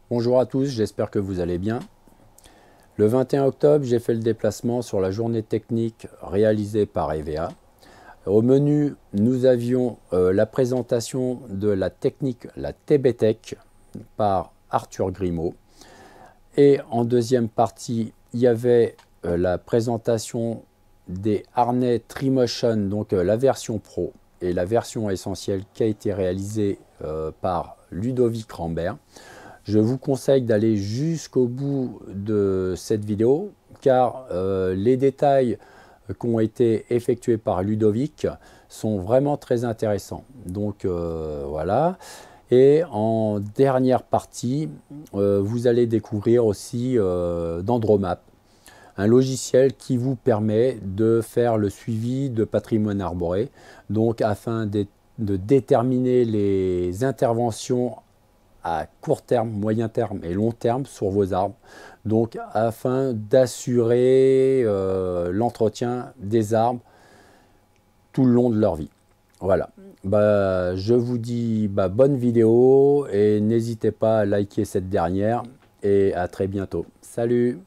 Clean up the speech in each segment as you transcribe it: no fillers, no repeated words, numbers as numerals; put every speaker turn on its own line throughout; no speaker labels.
Bonjour à tous, j'espère que vous allez bien. Le 21 octobre, j'ai fait le déplacement sur la journée technique réalisée par EVA. Au menu, nous avions la présentation de la technique, la TBTech, par Arthur Grimaud. Et en deuxième partie, il y avait la présentation des harnais Trimotion, donc la version Pro et la version essentielle qui a été réalisée par Ludovic Rambert. Je vous conseille d'aller jusqu'au bout de cette vidéo car les détails qui ont été effectués par Ludovic sont vraiment très intéressants. Donc voilà. Et en dernière partie, vous allez découvrir aussi Dendromap, un logiciel qui vous permet de faire le suivi de patrimoine arboré, donc afin de déterminer les interventions à court terme, moyen terme et long terme sur vos arbres, donc afin d'assurer l'entretien des arbres tout le long de leur vie. Voilà, je vous dis bonne vidéo et n'hésitez pas à liker cette dernière et à très bientôt. Salut!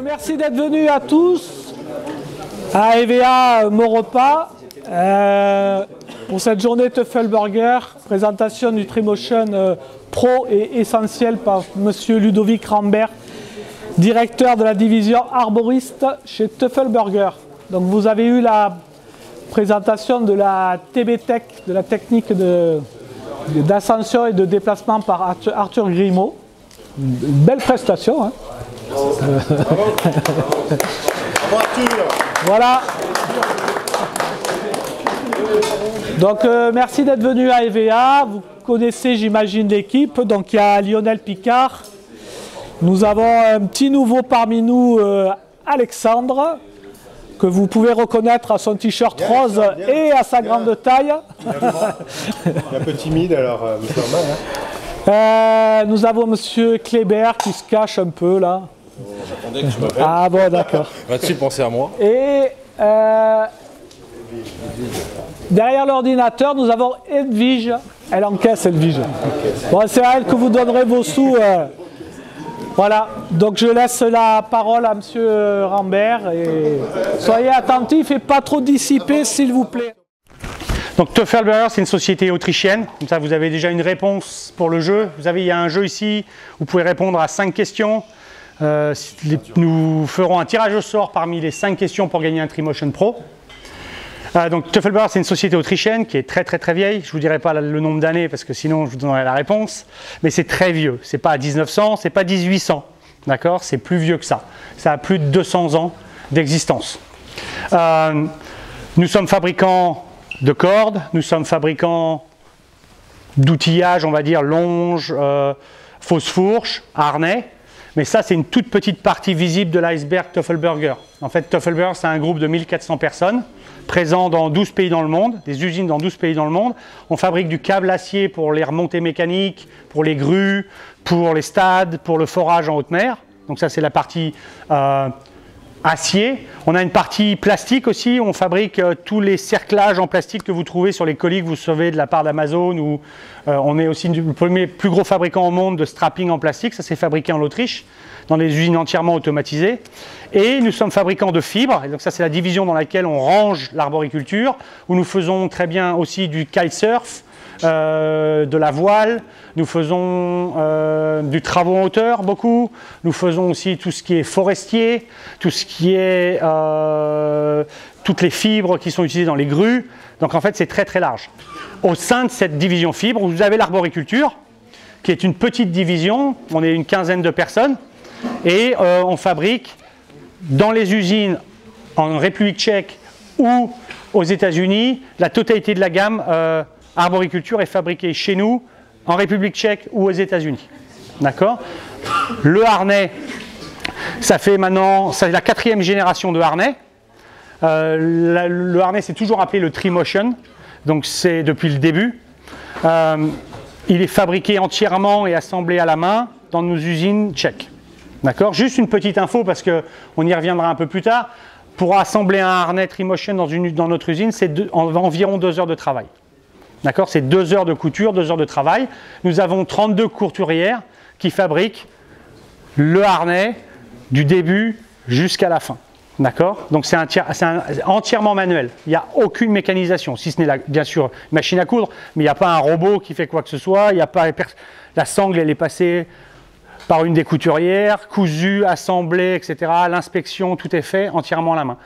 Merci d'être venus à tous à EVA Maurepas pour cette journée Töffelberger, présentation du Trimotion Pro et essentiel par monsieur Ludovic Rambert, directeur de la division arboriste chez Töffelberger. Donc vous avez eu la présentation de la TBTech, de la technique d'ascension et de déplacement par Arthur Grimaud. Une belle prestation, hein. Voilà. Donc merci d'être venu à EVA. Vous connaissez, j'imagine, l'équipe. Donc il y a Lionel Picard. Nous avons un petit nouveau parmi nous, Alexandre, que vous pouvez reconnaître à son t-shirt rose et à sa grande taille.
Un peu timide, alors c'est normal. Hein.
Nous avons monsieur Kléber qui se cache un peu là.
J'attendais que tu m'appelles.
Ah bon, d'accord.
Va-t-il penser à moi?
Et derrière l'ordinateur, nous avons Edwige. Elle encaisse, Edwige. Bon, c'est à elle que vous donnerez vos sous. Voilà, donc je laisse la parole à monsieur Rambert. Et soyez attentifs et pas trop dissipés, s'il vous plaît.
Donc Töffelberger, c'est une société autrichienne. Comme ça, vous avez déjà une réponse pour le jeu. Il y a un jeu ici, vous pouvez répondre à 5 questions. Nous ferons un tirage au sort parmi les 5 questions pour gagner un Trimotion Pro. Donc Töffelberger, c'est une société autrichienne qui est très vieille. Je ne vous dirai pas le nombre d'années parce que sinon je vous donnerai la réponse. Mais c'est très vieux. C'est pas 1900, c'est pas 1800. D'accord? C'est plus vieux que ça. Ça a plus de 200 ans d'existence. Nous sommes fabricants de cordes, nous sommes fabricants d'outillage, on va dire longes, fausses fourches, harnais. Mais ça, c'est une toute petite partie visible de l'iceberg Töffelberger. En fait, Töffelberger, c'est un groupe de 1400 personnes, présents dans 12 pays dans le monde, des usines dans 12 pays dans le monde. On fabrique du câble acier pour les remontées mécaniques, pour les grues, pour les stades, pour le forage en haute mer. Donc ça, c'est la partie acier. On a une partie plastique aussi, où on fabrique tous les cerclages en plastique que vous trouvez sur les colis que vous recevez de la part d'Amazon. Ou on est aussi le premier plus gros fabricant au monde de strapping en plastique. Ça, c'est fabriqué en Autriche, dans des usines entièrement automatisées. Et nous sommes fabricants de fibres. Et donc ça, c'est la division dans laquelle on range l'arboriculture, où nous faisons très bien aussi du kitesurf, de la voile, nous faisons du travaux en hauteur beaucoup, nous faisons aussi tout ce qui est forestier, tout ce qui est toutes les fibres qui sont utilisées dans les grues. Donc en fait, c'est très très large. Au sein de cette division fibres, vous avez l'arboriculture, qui est une petite division, on est une quinzaine de personnes, et on fabrique dans les usines en République tchèque ou aux États-Unis, la totalité de la gamme arboriculture est fabriquée chez nous, en République tchèque ou aux États-Unis. D'accord? Le harnais, ça fait maintenant, c'est la 4e génération de harnais. Le harnais, c'est toujours appelé le Trimotion, donc c'est depuis le début. Il est fabriqué entièrement et assemblé à la main dans nos usines tchèques. D'accord? Juste une petite info parce qu'on y reviendra un peu plus tard. Pour assembler un harnais Trimotion dans notre usine, c'est environ 2 heures de travail. D'accord? C'est 2 heures de couture, 2 heures de travail. Nous avons 32 couturières qui fabriquent le harnais du début jusqu'à la fin. D'accord? Donc c'est entièrement manuel. Il n'y a aucune mécanisation, si ce n'est bien sûr une machine à coudre, mais il n'y a pas un robot qui fait quoi que ce soit. Il n'y a pas la sangle, elle est passée par une des couturières, cousue, assemblée, etc. L'inspection, tout est fait entièrement à la main.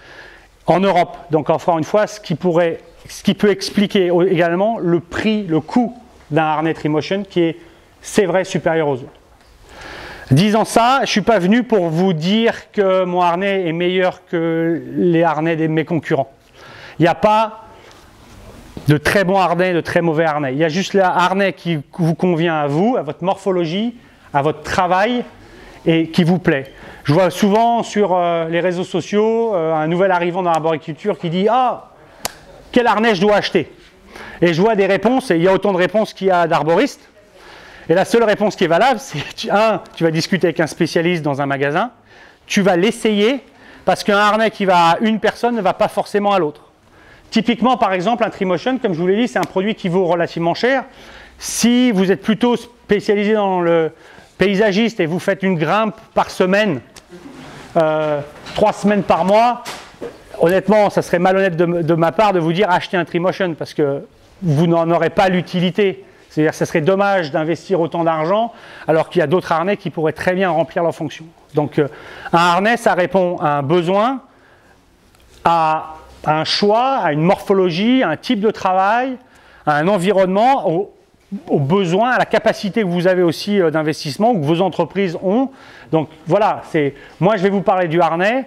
En Europe, donc encore une fois, ce qui peut expliquer également le prix, le coût d'un harnais Trimotion qui est, c'est vrai, supérieur aux autres. Disant ça, je ne suis pas venu pour vous dire que mon harnais est meilleur que les harnais de mes concurrents. Il n'y a pas de très bons harnais, de très mauvais harnais. Il y a juste le harnais qui vous convient à vous, à votre morphologie, à votre travail et qui vous plaît. Je vois souvent sur les réseaux sociaux un nouvel arrivant dans l'arboriculture qui dit « Ah, quel harnais je dois acheter ?» Et je vois des réponses, et il y a autant de réponses qu'il y a d'arboristes. Et la seule réponse qui est valable, c'est tu vas discuter avec un spécialiste dans un magasin, tu vas l'essayer, parce qu'un harnais qui va à une personne ne va pas forcément à l'autre. Typiquement, par exemple, un Trimotion, comme je vous l'ai dit, c'est un produit qui vaut relativement cher. Si vous êtes plutôt spécialisé dans le paysagiste et vous faites une grimpe par semaine, 3 semaines par mois, honnêtement, ça serait malhonnête de ma part de vous dire achetez un Trimotion parce que vous n'en aurez pas l'utilité. C'est-à-dire que ça serait dommage d'investir autant d'argent alors qu'il y a d'autres harnais qui pourraient très bien remplir leur fonction. Donc un harnais, ça répond à un besoin, à un choix, à une morphologie, à un type de travail, à un environnement, aux besoins, à la capacité que vous avez aussi d'investissement ou que vos entreprises ont. Donc voilà, moi je vais vous parler du harnais,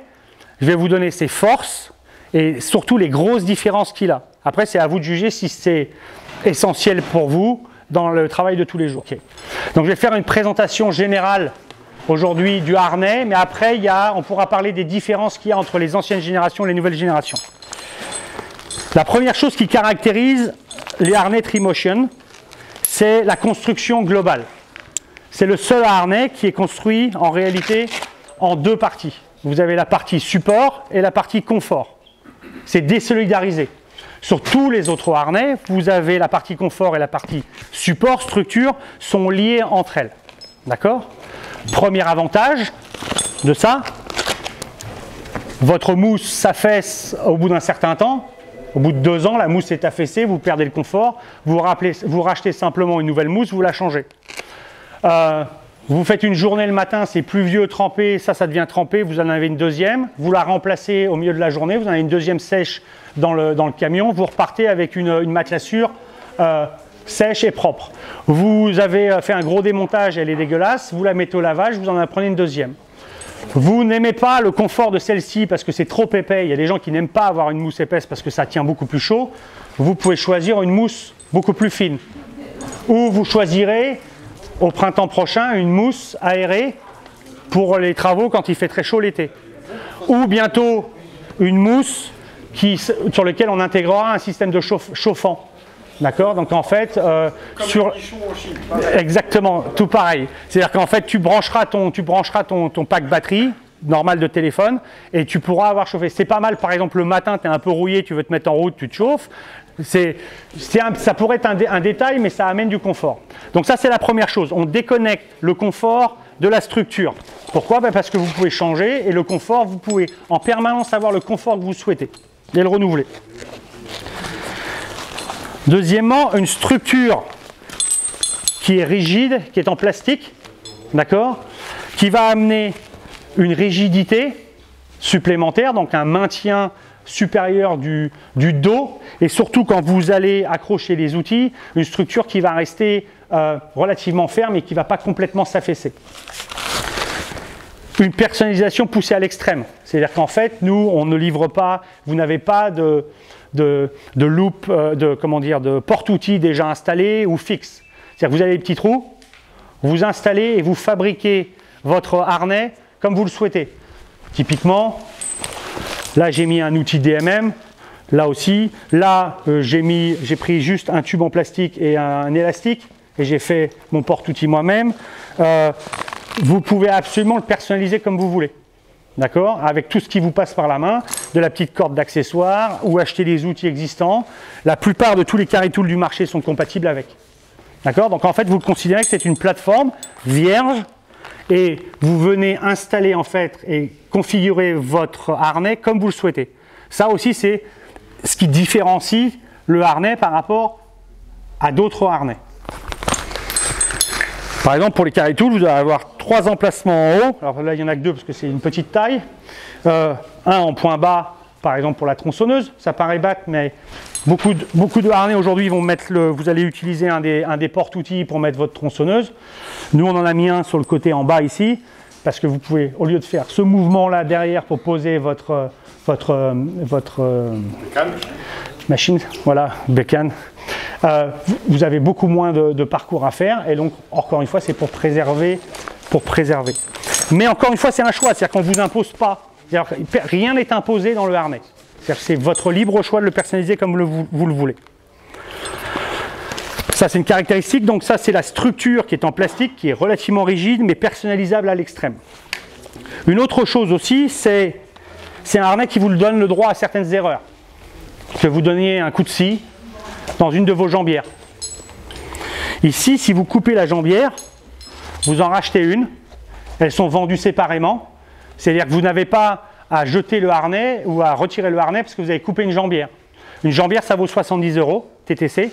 je vais vous donner ses forces et surtout les grosses différences qu'il a. Après, c'est à vous de juger si c'est essentiel pour vous dans le travail de tous les jours. Okay. Donc je vais faire une présentation générale aujourd'hui du harnais, mais après on pourra parler des différences qu'il y a entre les anciennes générations et les nouvelles générations. La première chose qui caractérise les harnais Trimotion, c'est la construction globale. C'est le seul harnais qui est construit en réalité en 2 parties. Vous avez la partie support et la partie confort. C'est désolidarisé. Sur tous les autres harnais, vous avez la partie confort et la partie support, structure, sont liées entre elles. D'accord? Premier avantage de ça, votre mousse s'affaisse au bout d'un certain temps. Au bout de 2 ans, la mousse est affaissée, vous perdez le confort, vous rachetez simplement une nouvelle mousse, vous la changez. Vous faites une journée le matin, c'est pluvieux, trempé, ça devient trempé, vous en avez une deuxième, vous la remplacez au milieu de la journée, vous en avez une deuxième sèche dans le camion, vous repartez avec une matelassure sèche et propre. Vous avez fait un gros démontage, elle est dégueulasse, vous la mettez au lavage, vous en prenez une deuxième. Vous n'aimez pas le confort de celle-ci parce que c'est trop épais. Il y a des gens qui n'aiment pas avoir une mousse épaisse parce que ça tient beaucoup plus chaud. Vous pouvez choisir une mousse beaucoup plus fine. Ou vous choisirez au printemps prochain une mousse aérée pour les travaux quand il fait très chaud l'été. Ou bientôt une mousse sur laquelle on intégrera un système de chauffant. D'accord? Donc en fait, exactement, tout pareil. C'est-à-dire qu'en fait, tu brancheras ton pack batterie normal de téléphone et tu pourras avoir chauffé. C'est pas mal, par exemple, le matin, tu es un peu rouillé, tu veux te mettre en route, tu te chauffes. Ça pourrait être un détail, mais ça amène du confort. Donc ça, c'est la première chose. On déconnecte le confort de la structure. Pourquoi? Parce que vous pouvez changer et le confort, vous pouvez en permanence avoir le confort que vous souhaitez et le renouveler. Deuxièmement, une structure qui est rigide, qui est en plastique, d'accord, qui va amener une rigidité supplémentaire, donc un maintien supérieur du dos, et surtout quand vous allez accrocher les outils, une structure qui va rester relativement ferme et qui ne va pas complètement s'affaisser. Une personnalisation poussée à l'extrême, c'est-à-dire qu'en fait, nous, on ne livre pas, vous n'avez pas de loop, de porte-outils déjà installé ou fixe. C'est-à-dire que vous avez des petits trous, vous installez et vous fabriquez votre harnais comme vous le souhaitez. Typiquement, là j'ai mis un outil DMM, là aussi, là j'ai pris juste un tube en plastique et un élastique et j'ai fait mon porte-outil moi-même. Vous pouvez absolument le personnaliser comme vous voulez. D'accord? Avec tout ce qui vous passe par la main, de la petite corde d'accessoires ou acheter des outils existants. La plupart de tous les carry tools du marché sont compatibles avec. D'accord? Donc en fait, vous considérez que c'est une plateforme vierge et vous venez installer en fait et configurer votre harnais comme vous le souhaitez. Ça aussi, c'est ce qui différencie le harnais par rapport à d'autres harnais. Par exemple, pour les carry tools, vous allez avoir 3 emplacements en haut. Alors là, il n'y en a que 2 parce que c'est une petite taille. Un en point bas, par exemple pour la tronçonneuse. Ça paraît bête, mais beaucoup de harnais aujourd'hui vont mettre vous allez utiliser un des porte-outils pour mettre votre tronçonneuse. Nous, on en a mis un sur le côté en bas ici, parce que vous pouvez, au lieu de faire ce mouvement-là derrière pour poser votre machine, voilà, bécane, vous avez beaucoup moins de parcours à faire, et donc, encore une fois, c'est pour préserver. Mais encore une fois, c'est un choix, c'est-à-dire qu'on ne vous impose pas. Rien n'est imposé dans le harnais. C'est votre libre choix de le personnaliser comme vous le voulez. Ça, c'est une caractéristique. Donc ça, c'est la structure qui est en plastique, qui est relativement rigide, mais personnalisable à l'extrême. Une autre chose aussi, c'est un harnais qui vous donne le droit à certaines erreurs. Que vous donniez un coup de scie dans une de vos jambières. Ici, si vous coupez la jambière, vous en rachetez une. Elles sont vendues séparément. C'est-à-dire que vous n'avez pas à jeter le harnais ou à retirer le harnais parce que vous avez coupé une jambière. Une jambière, ça vaut 70 € TTC.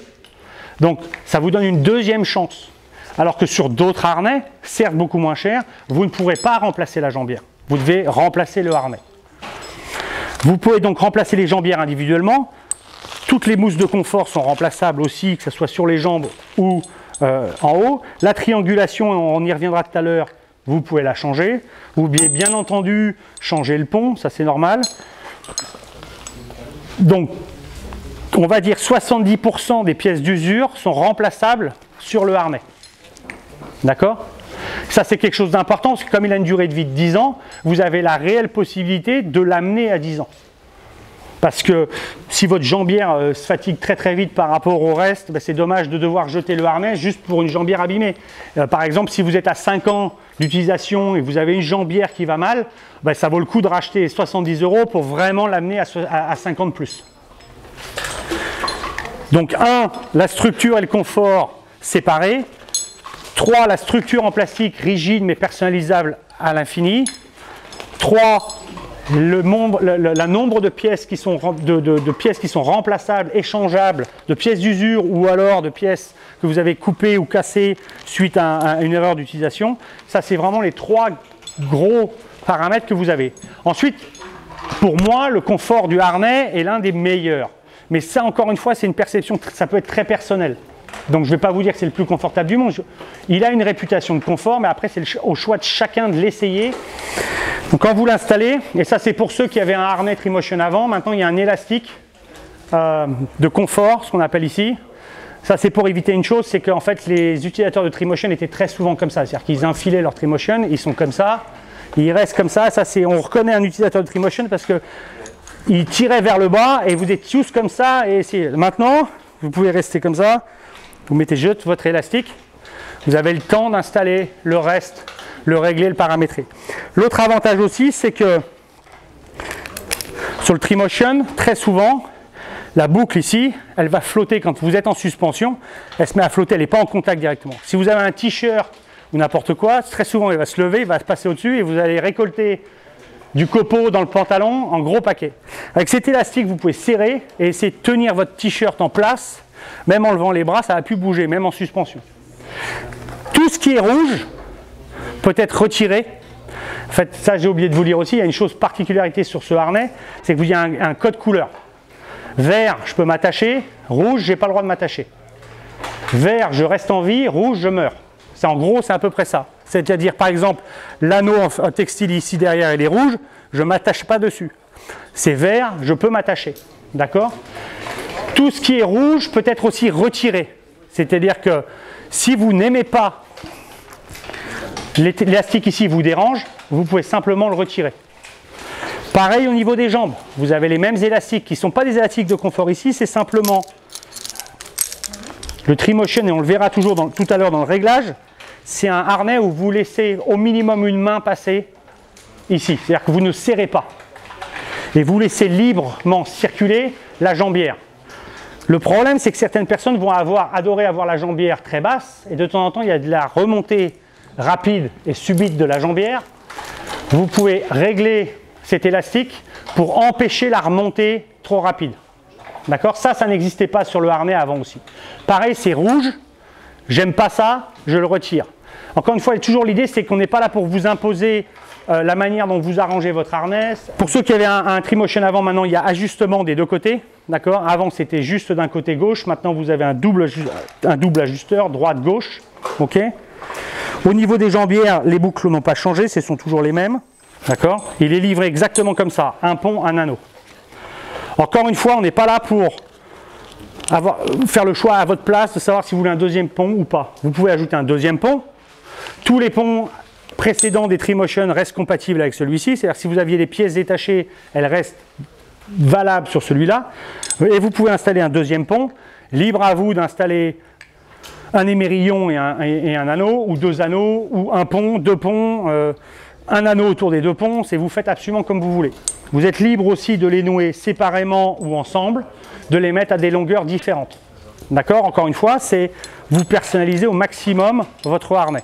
Donc, ça vous donne une deuxième chance. Alors que sur d'autres harnais, certes beaucoup moins chers, vous ne pourrez pas remplacer la jambière. Vous devez remplacer le harnais. Vous pouvez donc remplacer les jambières individuellement. Toutes les mousses de confort sont remplaçables aussi, que ce soit sur les jambes ou en haut. La triangulation, on y reviendra tout à l'heure, vous pouvez la changer. Vous pouvez bien entendu changer le pont, ça c'est normal. Donc, on va dire 70% des pièces d'usure sont remplaçables sur le harnais. D'accord? Ça, c'est quelque chose d'important, parce que comme il a une durée de vie de 10 ans, vous avez la réelle possibilité de l'amener à 10 ans. Parce que si votre jambière se fatigue très très vite par rapport au reste, c'est dommage de devoir jeter le harnais juste pour une jambière abîmée. Par exemple, si vous êtes à 5 ans d'utilisation et vous avez une jambière qui va mal, ça vaut le coup de racheter 70 € pour vraiment l'amener à 5 ans de plus. Donc 1, la structure et le confort séparés. 3, la structure en plastique rigide mais personnalisable à l'infini. 3, le nombre de pièces qui sont, pièces qui sont remplaçables, échangeables, de pièces d'usure ou alors de pièces que vous avez coupées ou cassées suite à une erreur d'utilisation. Ça, c'est vraiment les 3 gros paramètres que vous avez. Ensuite, pour moi, le confort du harnais est l'un des meilleurs. Mais ça, encore une fois, c'est une perception, ça peut être très personnel. Donc je ne vais pas vous dire que c'est le plus confortable du monde. Il a une réputation de confort, mais après c'est au choix de chacun de l'essayer. Donc quand vous l'installez, et ça c'est pour ceux qui avaient un harnais Trimotion avant, maintenant il y a un élastique de confort, ce qu'on appelle ici. Ça c'est pour éviter une chose, c'est qu'en fait les utilisateurs de Trimotion étaient très souvent comme ça, c'est-à-dire qu'ils infilaient leur Trimotion, ils sont comme ça, ils restent comme ça. Ça c'est, on reconnaît un utilisateur de Trimotion parce que il tirait vers le bas et vous êtes tous comme ça. Et maintenant, vous pouvez rester comme ça. Vous mettez juste votre élastique. Vous avez le temps d'installer le reste, le régler, le paramétrer. L'autre avantage aussi, c'est que sur le Trimotion, très souvent, la boucle ici, elle va flotter quand vous êtes en suspension. Elle se met à flotter, elle n'est pas en contact directement. Si vous avez un t-shirt ou n'importe quoi, très souvent, il va se lever, il va se passer au-dessus et vous allez récolter du copeau dans le pantalon en gros paquet. Avec cet élastique, vous pouvez serrer et essayer de tenir votre t-shirt en place. Même en levant les bras, ça va plus bouger, même en suspension. Tout ce qui est rouge peut être retiré. En fait, ça j'ai oublié de vous dire aussi, il y a une chose particularité sur ce harnais, c'est que vous avez un code couleur. Vert, je peux m'attacher. Rouge, je n'ai pas le droit de m'attacher. Vert, je reste en vie. Rouge, je meurs. C'est en gros, c'est à peu près ça. C'est-à-dire, par exemple, l'anneau en textile ici derrière, il est rouge, je ne m'attache pas dessus. C'est vert, je peux m'attacher. D'accord ? Tout ce qui est rouge peut être aussi retiré. C'est-à-dire que si vous n'aimez pas l'élastique ici vous dérange, vous pouvez simplement le retirer. Pareil au niveau des jambes. Vous avez les mêmes élastiques qui ne sont pas des élastiques de confort ici, c'est simplement le Trimotion, et on le verra toujours tout à l'heure dans le réglage. C'est un harnais où vous laissez au minimum une main passer ici. C'est-à-dire que vous ne serrez pas. Et vous laissez librement circuler la jambière. Le problème, c'est que certaines personnes vont adorer avoir la jambière très basse. Et de temps en temps, il y a de la remontée rapide et subite de la jambière. Vous pouvez régler cet élastique pour empêcher la remontée trop rapide. D'accord ? Ça n'existait pas sur le harnais avant aussi. Pareil, c'est rouge. J'aime pas ça, je le retire. Encore une fois, toujours l'idée, c'est qu'on n'est pas là pour vous imposer la manière dont vous arrangez votre harnais. Pour ceux qui avaient un Trimotion avant, maintenant il y a ajustement des deux côtés. D'accord ? Avant c'était juste d'un côté gauche, maintenant vous avez un double ajusteur, droite-gauche. Ok ? Au niveau des jambières, les boucles n'ont pas changé, ce sont toujours les mêmes. D'accord ? Il est livré exactement comme ça, un pont, un anneau. Encore une fois, on n'est pas là pour faire le choix à votre place de savoir si vous voulez un deuxième pont ou pas. Vous pouvez ajouter un deuxième pont. Tous les ponts précédents des Trimotion restent compatibles avec celui-ci. C'est-à-dire que si vous aviez des pièces détachées, elles restent valables sur celui-là. Et vous pouvez installer un deuxième pont. Libre à vous d'installer un émerillon et un anneau, ou deux anneaux, ou un pont, deux ponts, un anneau autour des deux ponts. Vous faites absolument comme vous voulez. Vous êtes libre aussi de les nouer séparément ou ensemble, de les mettre à des longueurs différentes. D'accord ? Encore une fois, c'est vous personnalisez au maximum votre harnais.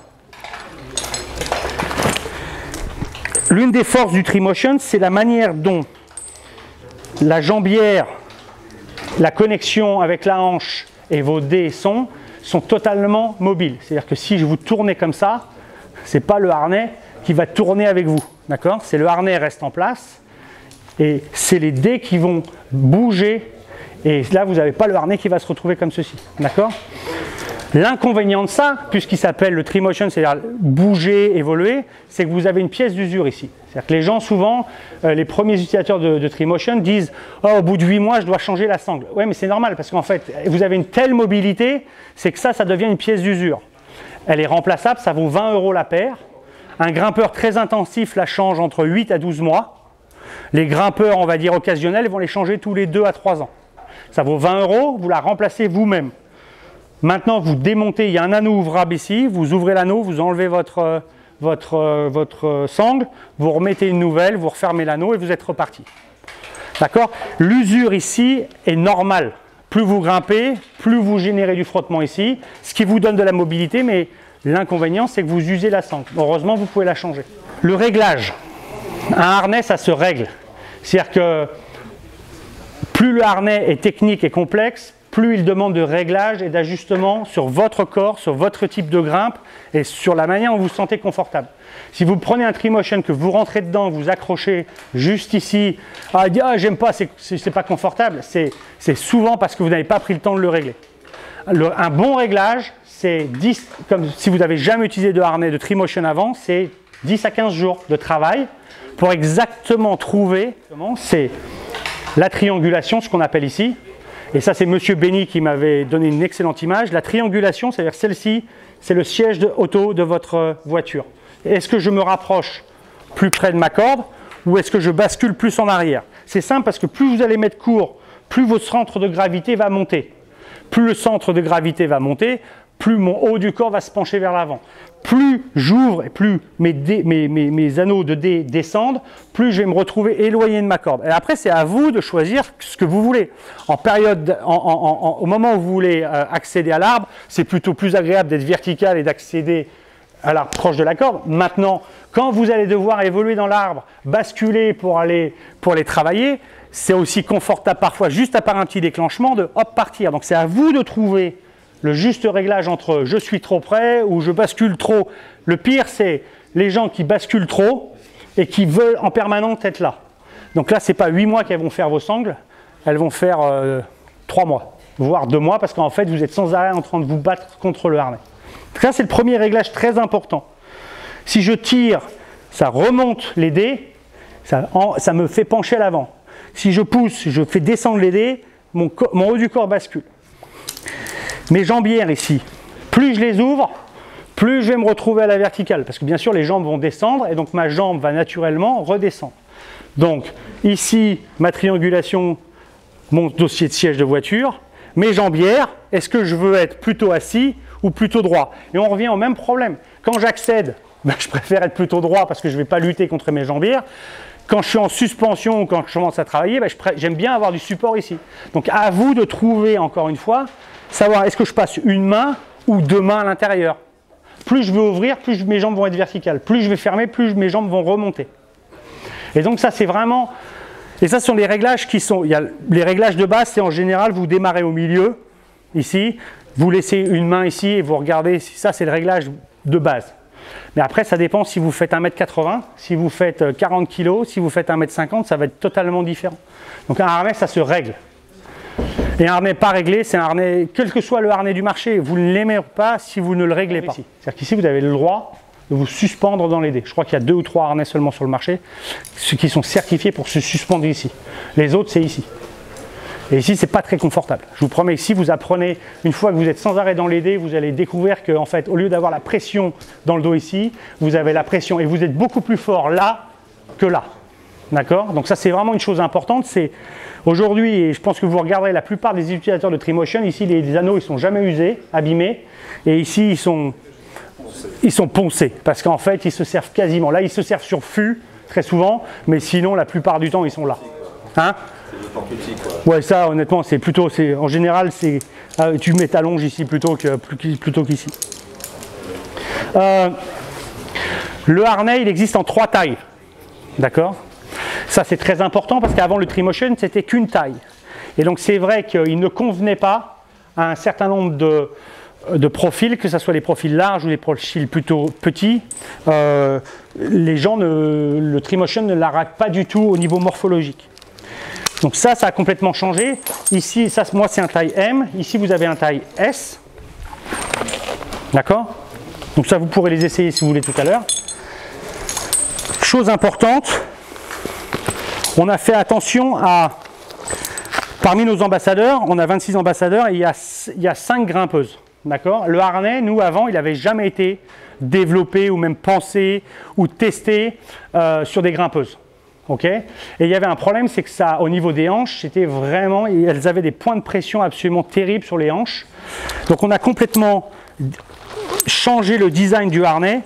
L'une des forces du Trimotion, c'est la manière dont la jambière, la connexion avec la hanche et vos dés sont totalement mobiles. C'est-à-dire que si je vous tournez comme ça, ce n'est pas le harnais qui va tourner avec vous. D'accord ? C'est le harnais reste en place et c'est les dés qui vont bouger. Et là, vous n'avez pas le harnais qui va se retrouver comme ceci. D'accord ? L'inconvénient de ça, puisqu'il s'appelle le Trimotion, c'est-à-dire bouger, évoluer, c'est que vous avez une pièce d'usure ici. C'est-à-dire que les gens, souvent, les premiers utilisateurs de Trimotion disent « Oh, au bout de 8 mois, je dois changer la sangle. » Oui, mais c'est normal, parce qu'en fait, vous avez une telle mobilité, c'est que ça devient une pièce d'usure. Elle est remplaçable, ça vaut 20 € la paire. Un grimpeur très intensif la change entre 8 à 12 mois. Les grimpeurs, on va dire occasionnels, ils vont les changer tous les 2 à 3 ans. Ça vaut 20 €, vous la remplacez vous-même. Maintenant, vous démontez, il y a un anneau ouvrable ici, vous ouvrez l'anneau, vous enlevez votre sangle, vous remettez une nouvelle, vous refermez l'anneau et vous êtes reparti. D'accord ? L'usure ici est normale. Plus vous grimpez, plus vous générez du frottement ici, ce qui vous donne de la mobilité, mais l'inconvénient, c'est que vous usez la sangle. Heureusement, vous pouvez la changer. Le réglage. Un harnais, ça se règle. C'est-à-dire que plus le harnais est technique et complexe, plus il demande de réglage et d'ajustement sur votre corps, sur votre type de grimpe et sur la manière dont vous vous sentez confortable. Si vous prenez un Trimotion, que vous rentrez dedans, vous accrochez juste ici, j'aime pas, c'est pas confortable, c'est souvent parce que vous n'avez pas pris le temps de le régler. Un bon réglage, c'est 10, comme si vous n'avez jamais utilisé de harnais de Trimotion avant, c'est 10 à 15 jours de travail pour exactement trouver, c'est la triangulation, ce qu'on appelle ici. Et ça, c'est Monsieur Benny qui m'avait donné une excellente image. La triangulation, c'est-à-dire celle-ci, c'est le siège auto de votre voiture. Est-ce que je me rapproche plus près de ma corde ou est-ce que je bascule plus en arrière? C'est simple parce que plus vous allez mettre court, plus votre centre de gravité va monter. Plus le centre de gravité va monter, plus mon haut du corps va se pencher vers l'avant. Plus j'ouvre et plus mes anneaux de dés descendent, plus je vais me retrouver éloigné de ma corde. Et après, c'est à vous de choisir ce que vous voulez. Au moment où vous voulez accéder à l'arbre, c'est plutôt plus agréable d'être vertical et d'accéder à l'arbre proche de la corde. Maintenant, quand vous allez devoir évoluer dans l'arbre, basculer pour les travailler, c'est aussi confortable parfois, juste à part un petit déclenchement, de hop partir. Donc c'est à vous de trouver le juste réglage entre je suis trop près ou je bascule trop. Le pire, c'est les gens qui basculent trop et qui veulent en permanence être là. Donc là, ce n'est pas 8 mois qu'elles vont faire vos sangles, elles vont faire 3 mois, voire 2 mois, parce qu'en fait, vous êtes sans arrêt en train de vous battre contre le harnais. Ça, c'est le premier réglage très important. Si je tire, ça remonte les dés, ça me fait pencher à l'avant. Si je pousse, je fais descendre les dés, mon haut du corps bascule. Mes jambières ici, plus je les ouvre, plus je vais me retrouver à la verticale. Parce que bien sûr, les jambes vont descendre et donc ma jambe va naturellement redescendre. Donc ici, ma triangulation, mon dossier de siège de voiture, mes jambières, est-ce que je veux être plutôt assis ou plutôt droit? Et on revient au même problème. Quand j'accède, je préfère être plutôt droit parce que je ne vais pas lutter contre mes jambières. Quand je suis en suspension ou quand je commence à travailler, j'aime bien avoir du support ici. Donc à vous de trouver, encore une fois, savoir est-ce que je passe une main ou 2 mains à l'intérieur. Plus je vais ouvrir, plus mes jambes vont être verticales. Plus je vais fermer, plus mes jambes vont remonter. Et donc ça, c'est vraiment... Et ça, ce sont les réglages qui sont... Les réglages de base, c'est en général, vous démarrez au milieu, ici, vous laissez une main ici et vous regardez, ça, c'est le réglage de base. Mais après, ça dépend si vous faites 1m80, si vous faites 40 kg, si vous faites 1m50, ça va être totalement différent. Donc un harnais, ça se règle. Et un harnais pas réglé, c'est un harnais, quel que soit le harnais du marché, vous ne l'aimez pas si vous ne le réglez pas. C'est-à-dire qu'ici, vous avez le droit de vous suspendre dans les dés. Je crois qu'il y a 2 ou 3 harnais seulement sur le marché, ceux qui sont certifiés pour se suspendre ici. Les autres, c'est ici. Et ici, c'est pas très confortable. Je vous promets, ici, vous apprenez, une fois que vous êtes sans arrêt dans les dés, vous allez découvrir qu'en fait, au lieu d'avoir la pression dans le dos ici, vous avez la pression et vous êtes beaucoup plus fort là que là. D'accord? Donc ça, c'est vraiment une chose importante. C'est aujourd'hui, et je pense que vous regarderez la plupart des utilisateurs de Trimotion, ici, les anneaux, ils sont jamais usés, abîmés. Et ici, ils sont poncés. Parce qu'en fait, ils se servent quasiment. Là, ils se servent sur fût, très souvent. Mais sinon, la plupart du temps, ils sont là. Hein? Ouais, ça, honnêtement, c'est plutôt, en général, c'est tu mets ta longe ici plutôt qu'ici. Le harnais, il existe en 3 tailles, d'accord? Ça, c'est très important parce qu'avant le Trimotion, c'était qu'une taille. Et donc, c'est vrai qu'il ne convenait pas à un certain nombre de profils, que ce soit les profils larges ou les profils plutôt petits. Les gens, le Trimotion ne l'arrête pas du tout au niveau morphologique. Donc ça a complètement changé. Ici, ça, moi, c'est un taille M. Ici, vous avez un taille S. D'accord? Donc ça, vous pourrez les essayer si vous voulez tout à l'heure. Chose importante, on a fait attention à... Parmi nos ambassadeurs, on a 26 ambassadeurs et il y a 5 grimpeuses. D'accord? Le harnais, nous, avant, il n'avait jamais été développé ou même pensé ou testé sur des grimpeuses. Okay. Et il y avait un problème, c'est que ça, au niveau des hanches, c'était vraiment, elles avaient des points de pression absolument terribles sur les hanches. Donc on a complètement changé le design du harnais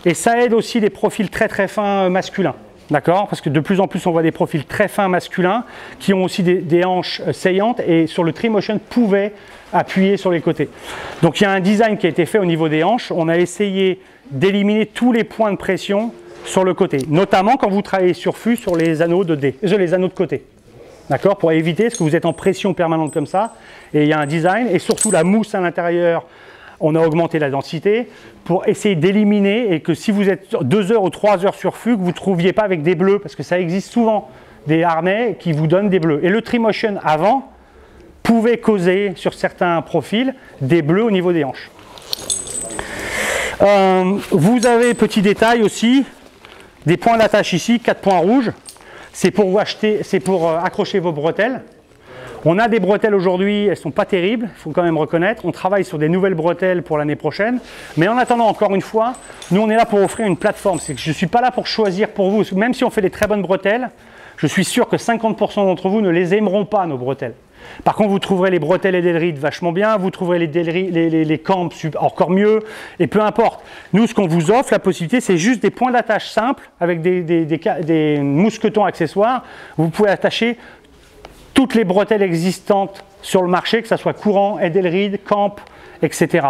et ça aide aussi les profils très très fins masculins. D'accord? Parce que de plus en plus on voit des profils très fins masculins qui ont aussi des hanches saillantes et sur le Trimotion pouvaient appuyer sur les côtés. Donc il y a un design qui a été fait au niveau des hanches. On a essayé d'éliminer tous les points de pression sur le côté, notamment quand vous travaillez sur fût sur les anneaux de dés, les anneaux de côté. D'accord? Pour éviter, parce que vous êtes en pression permanente comme ça, et il y a un design, et surtout la mousse à l'intérieur, on a augmenté la densité pour essayer d'éliminer, et que si vous êtes 2 heures ou 3 heures sur fût, que vous ne trouviez pas avec des bleus, parce que ça existe souvent, des harnais qui vous donnent des bleus. Et le Trimotion avant, pouvait causer sur certains profils des bleus au niveau des hanches. Vous avez, petit détail aussi, des points d'attache ici, 4 points rouges. C'est pour accrocher vos bretelles. On a des bretelles aujourd'hui, elles ne sont pas terribles, il faut quand même reconnaître. On travaille sur des nouvelles bretelles pour l'année prochaine. Mais en attendant, encore une fois, nous on est là pour offrir une plateforme. C'est que je ne suis pas là pour choisir pour vous. Même si on fait des très bonnes bretelles, je suis sûr que 50% d'entre vous ne les aimeront pas, nos bretelles. Par contre, vous trouverez les bretelles et Edelrid vachement bien, vous trouverez les camps encore mieux, et peu importe. Nous, ce qu'on vous offre, la possibilité, c'est juste des points d'attache simples avec des mousquetons accessoires. Vous pouvez attacher toutes les bretelles existantes sur le marché, que ce soit courant, Edelrid, camp, etc.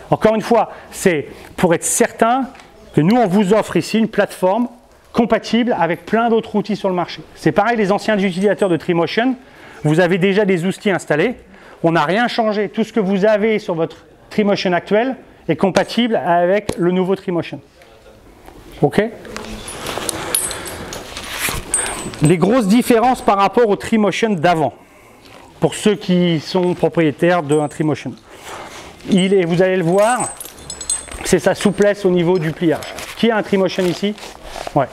Encore une fois, c'est pour être certain que nous, on vous offre ici une plateforme compatible avec plein d'autres outils sur le marché. C'est pareil, les anciens utilisateurs de Trimotion, vous avez déjà des outils installés, on n'a rien changé. Tout ce que vous avez sur votre Trimotion actuel est compatible avec le nouveau Trimotion. OK ? Les grosses différences par rapport au Trimotion d'avant, pour ceux qui sont propriétaires d'un Trimotion. Vous allez le voir, c'est sa souplesse au niveau du pliage. Qui a un Trimotion ici? Ouais.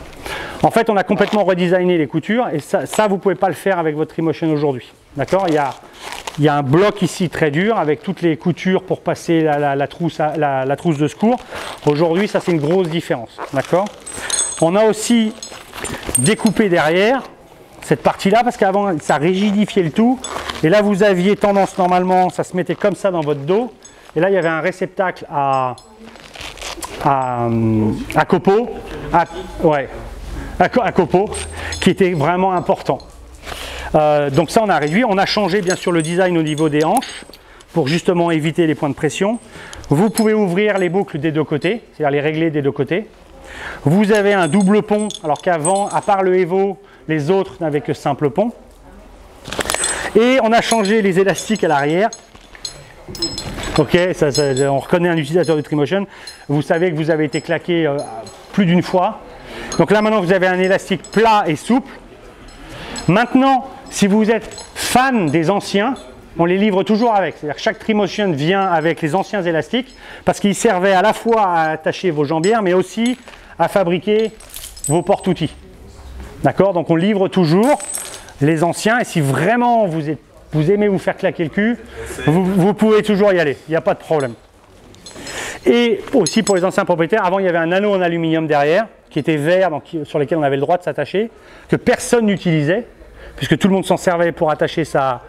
En fait, on a complètement redesigné les coutures et ça vous ne pouvez pas le faire avec votre Trimotion aujourd'hui. D'accord? Il y a un bloc ici très dur avec toutes les coutures pour passer la trousse de secours. Aujourd'hui, ça c'est une grosse différence. D'accord? On a aussi découpé derrière cette partie-là parce qu'avant ça rigidifiait le tout. Et là, vous aviez tendance normalement, ça se mettait comme ça dans votre dos. Et là, il y avait un réceptacle à copeaux, à copeaux, qui était vraiment important. Donc ça, on a réduit. On a changé bien sûr le design au niveau des hanches pour justement éviter les points de pression. Vous pouvez ouvrir les boucles des deux côtés, c'est-à-dire les régler des deux côtés. Vous avez un double pont, alors qu'avant, à part le Evo, les autres n'avaient que simple pont. Et on a changé les élastiques à l'arrière. Ok, on reconnaît un utilisateur de Trimotion. Vous savez que vous avez été claqué plus d'une fois. Donc là maintenant vous avez un élastique plat et souple. Maintenant, si vous êtes fan des anciens, on les livre toujours avec. C'est-à-dire que chaque Trimotion vient avec les anciens élastiques parce qu'ils servaient à la fois à attacher vos jambières mais aussi à fabriquer vos porte-outils. D'accord? Donc on livre toujours les anciens et si vraiment vous aimez vous faire claquer le cul, vous pouvez toujours y aller, il n'y a pas de problème. Et aussi pour les anciens propriétaires, avant il y avait un anneau en aluminium derrière, qui était vert, donc, sur lequel on avait le droit de s'attacher, que personne n'utilisait, puisque tout le monde s'en servait pour attacher sa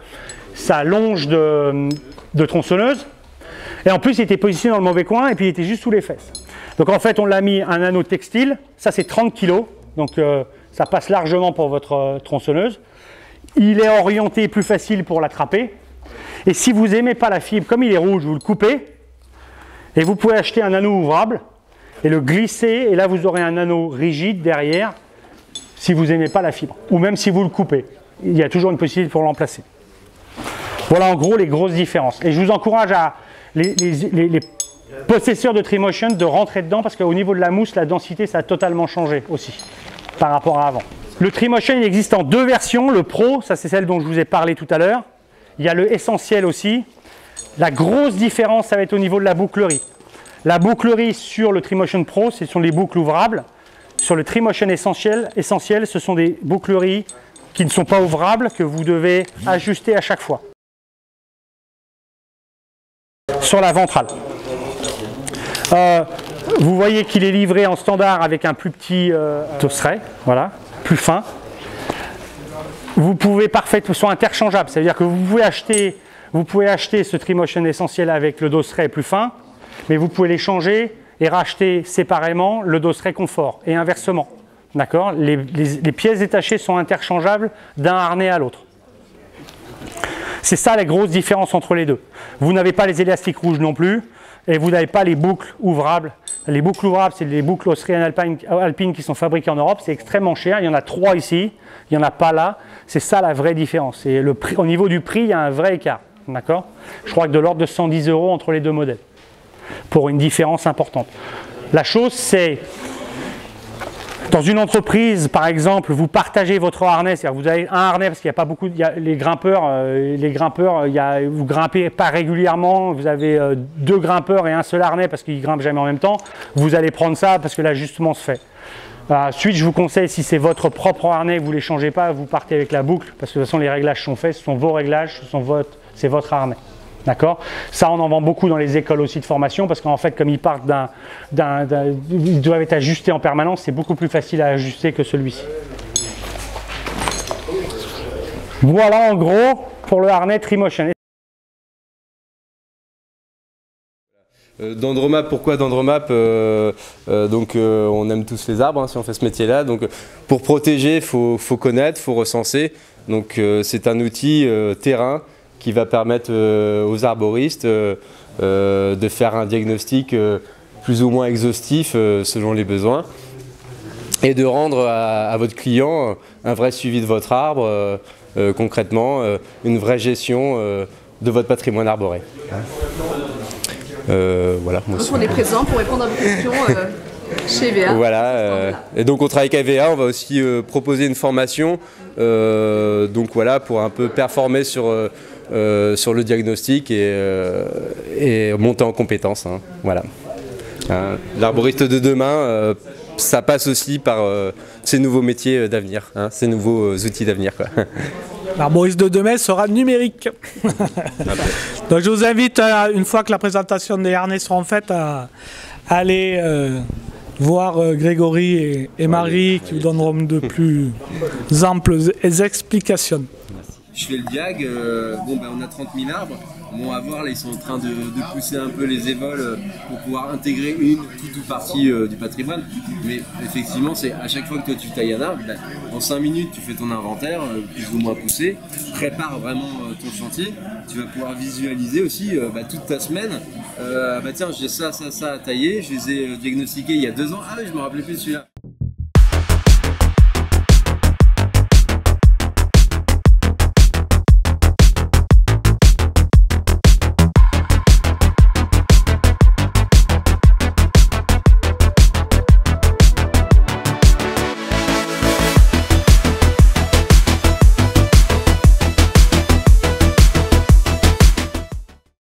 longe de tronçonneuse. Et en plus il était positionné dans le mauvais coin et puis il était juste sous les fesses. Donc en fait on l'a mis un anneau textile, ça c'est 30 kg, donc ça passe largement pour votre tronçonneuse. Il est orienté plus facile pour l'attraper. Et si vous n'aimez pas la fibre, comme il est rouge, vous le coupez. Et vous pouvez acheter un anneau ouvrable et le glisser. Et là, vous aurez un anneau rigide derrière si vous n'aimez pas la fibre. Ou même si vous le coupez. Il y a toujours une possibilité pour l'emplacer. Voilà en gros les grosses différences. Et je vous encourage à les possesseurs de Trimotion de rentrer dedans parce qu'au niveau de la mousse, la densité, ça a totalement changé aussi par rapport à avant. Le Trimotion, il existe en deux versions. Le Pro, ça c'est celle dont je vous ai parlé tout à l'heure. Il y a le Essentiel aussi. La grosse différence, ça va être au niveau de la bouclerie. La bouclerie sur le Trimotion Pro, ce sont les boucles ouvrables. Sur le Trimotion Essentiel, ce sont des boucleries qui ne sont pas ouvrables, que vous devez ajuster à chaque fois. Sur la ventrale. Vous voyez qu'il est livré en standard avec un plus petit dosseret, voilà, plus fin. Vous pouvez parfaitement, sont interchangeables, c'est-à-dire que vous pouvez acheter ce Trimotion Essentiel avec le dosseret plus fin, mais vous pouvez les changer et racheter séparément le dosseret confort et inversement. D'accord? Les pièces détachées sont interchangeables d'un harnais à l'autre. C'est ça la grosse différence entre les deux. Vous n'avez pas les élastiques rouges non plus et vous n'avez pas les boucles ouvrables. Les boucles ouvrables, c'est les boucles Austrian Alpine qui sont fabriquées en Europe. C'est extrêmement cher. Il y en a 3 ici. Il n'y en a pas là. C'est ça la vraie différence. Et le prix, au niveau du prix, il y a un vrai écart. D'accord? Je crois que de l'ordre de 110 € entre les deux modèles. Pour une différence importante. La chose, c'est Dans une entreprise, par exemple, vous partagez votre harnais, c'est-à-dire vous avez un harnais parce qu'il n'y a pas beaucoup, les grimpeurs, vous grimpez pas régulièrement, vous avez 2 grimpeurs et un seul harnais parce qu'ils grimpent jamais en même temps, vous allez prendre ça parce que l'ajustement se fait. Ensuite, je vous conseille, si c'est votre propre harnais, vous ne les changez pas, vous partez avec la boucle parce que de toute façon les réglages sont faits, ce sont vos réglages, c'est votre harnais. D'accord? Ça, on en vend beaucoup dans les écoles aussi de formation parce qu'en fait, comme ils partent ils doivent être ajustés en permanence, c'est beaucoup plus facile à ajuster que celui-ci. Voilà en gros pour le harnais Trimotion.
Dendromap, pourquoi Dendromap? On aime tous les arbres, hein, si on fait ce métier-là. Donc, pour protéger, il faut connaître, il faut recenser. Donc, c'est un outil terrain qui va permettre aux arboristes de faire un diagnostic plus ou moins exhaustif selon les besoins et de rendre à votre client un vrai suivi de votre arbre, concrètement, une vraie gestion de votre patrimoine arboré. Voilà.
Donc on est présent pour répondre à vos questions chez EVA.
Voilà. Et donc on travaille avec EVA, on va aussi proposer une formation donc voilà, pour un peu performer sur le diagnostic et monter en compétences. Hein. Voilà. Hein, l'arboriste de demain, ça passe aussi par ces nouveaux métiers d'avenir, hein, ces nouveaux outils d'avenir.
L'arboriste de demain sera numérique. Donc je vous invite, une fois que la présentation des harnais sera faite, à aller voir Grégory et Marie qui vous donneront de plus amples explications.
Je fais le diag, on a 30 000 arbres, bon à voir là ils sont en train de pousser un peu les évols pour pouvoir intégrer une toute partie du patrimoine, mais effectivement c'est à chaque fois que toi tu tailles un arbre, en 5 minutes tu fais ton inventaire, plus ou moins poussé, prépare vraiment ton chantier, tu vas pouvoir visualiser aussi toute ta semaine, tiens j'ai ça à tailler, je les ai diagnostiqués il y a 2 ans, ah oui je me rappelais plus de celui-là.